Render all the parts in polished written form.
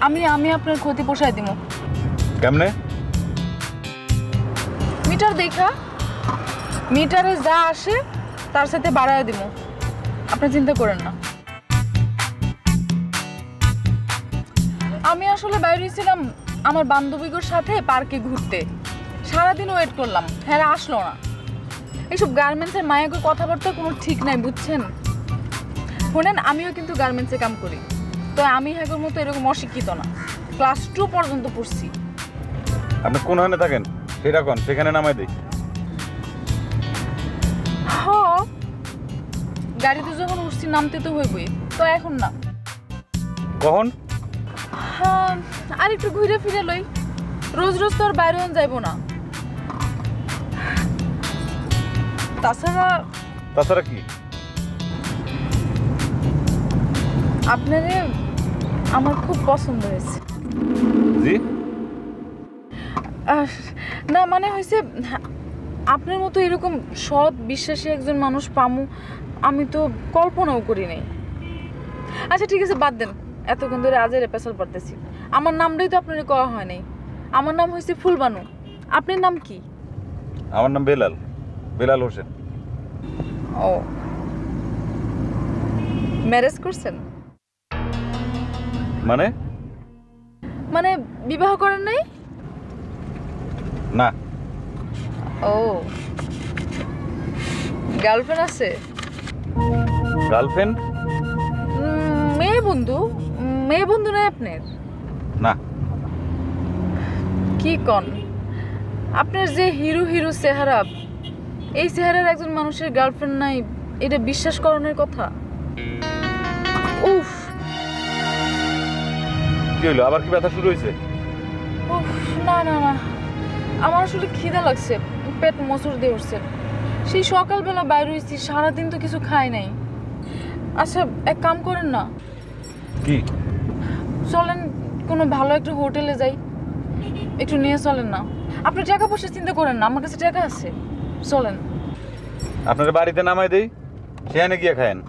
আমি আমি আপনার ক্ষতি পোষায় দিব। কেমনে? মিটার দেখা, মিটারে যা আসে তার সাথে বাড়ায় দিব। আপনি চিন্তা করেন না। আমি আসলে বাইরে ছিলাম আমার বান্ধবীদের সাথে পার্কে ঘুরতে। সারাদিন ওয়েট করলাম, হ্যাঁ আসলো না। এইসব গার্মেন্টসের মায়াকে কথাবার্তা কোনো ঠিক নাই, বুঝছেন? শোনেন, আমিও কিন্তু গার্মেন্টসে কাম করি, তো আমি হ্যাগোর মতো এরকম অশিক্ষিত না। ক্লাস 2 পর্যন্ত পড়ছি। আপনি কোন হানে থাকেন সেটা কোন, সেখানে নামাই দিই। হ্যাঁ, গাড়িতে যখন উঠছি নামতে তো হইবই, তো এখন না। কখন? হ্যাঁ, আর একটু ঘুরে ফিরে লই। রোজ রোজ তো আর বাইরে যাইব না। তাছাড়া কি? আপনারে আমার খুব পছন্দ হয়েছে। জি? না মানে হয়েছে, আপনার মতো এরকম সৎ বিশ্বাসী একজন মানুষ পামু আমি তো কল্পনাও করি নাই। আচ্ছা ঠিক আছে, বাদ দেন, এতক্ষণ ধরে আজের পেছাল পড়তেছি। আমার নামটাই তো আপনার কওয়া হয় নাই। আমার নাম হয়েছে ফুলবানু। আপনার নাম কি? আমার নাম বেলাল, বেলাল হোসেন। ও, ম্যারেজ করছেন? মানে? মানে বিবাহ করেন নাই? না। ও, গার্লফ্রেন্ড আছে? গার্লফ্রেন্ড? মেয়ে বন্ধু? মেয়ে বন্ধু নয় আপনার? না। কি কন? আপনার যে হিরো হিরো চেহারা, এই চেহারার একজন মানুষের গার্লফ্রেন্ড নাই, এটা বিশ্বাস করানোর কথা? উফ, কি হইলো, আবার কি ব্যথা শুরু হয়েছে? উফ, না না না, আমার আসলে খিদা লাগছে, পেট মোচড় দিয়ে উঠছে। সেই সকালবেলা বাইরে হয়েছি, সারাদিন তো কিছু খাই নাই। আচ্ছা এক কাম করেন না, কি? চলেন কোনো ভালো একটা হোটেলে যাই, একটু নিয়ে চলেন না। আপনি টাকা পয়সা চিন্তা করেন না, আমার কাছে টাকা আছে, চলেন। আপনার বাড়িতে নামাই দেই, সেখানে গিয়ে খায়েন।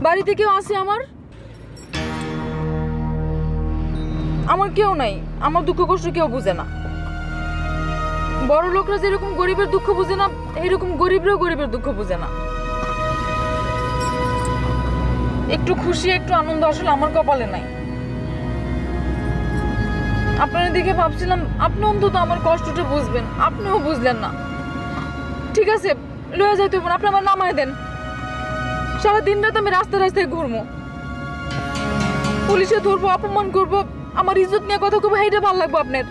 বাড়িতে কেউ আছে আমার? আমার কেউ নাই, আমার দুঃখ কষ্ট কেউ বুঝে না। বড় লোকরা যেরকম গরিবের দুঃখ বুঝে না, এইরকম গরিবরাও গরিবের দুঃখ বুঝে না। একটু খুশি একটু আনন্দ আসলে আমার কপালে নাই। আপনার দিকে ভাবছিলাম আপনি অন্তত আমার কষ্টটা বুঝবেন, আপনিও বুঝলেন না। ঠিক আছে, লয়ে যাইতে হবে না, আপনি আমার নামায় দেন। সারাদিন রাত আমি রাস্তায় রাস্তায় ঘুরবো, পুলিশে ধরবো, অপমান করবো, আমার ইজ্জত নিয়ে কথা খুব হাইটা ভালো লাগবো আপনার।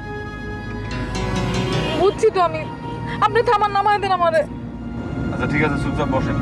বুঝছি তো আমি, আপনি থামান, নামায় দেন আমারে। আচ্ছা ঠিক আছে, চুপচাপ বসেন।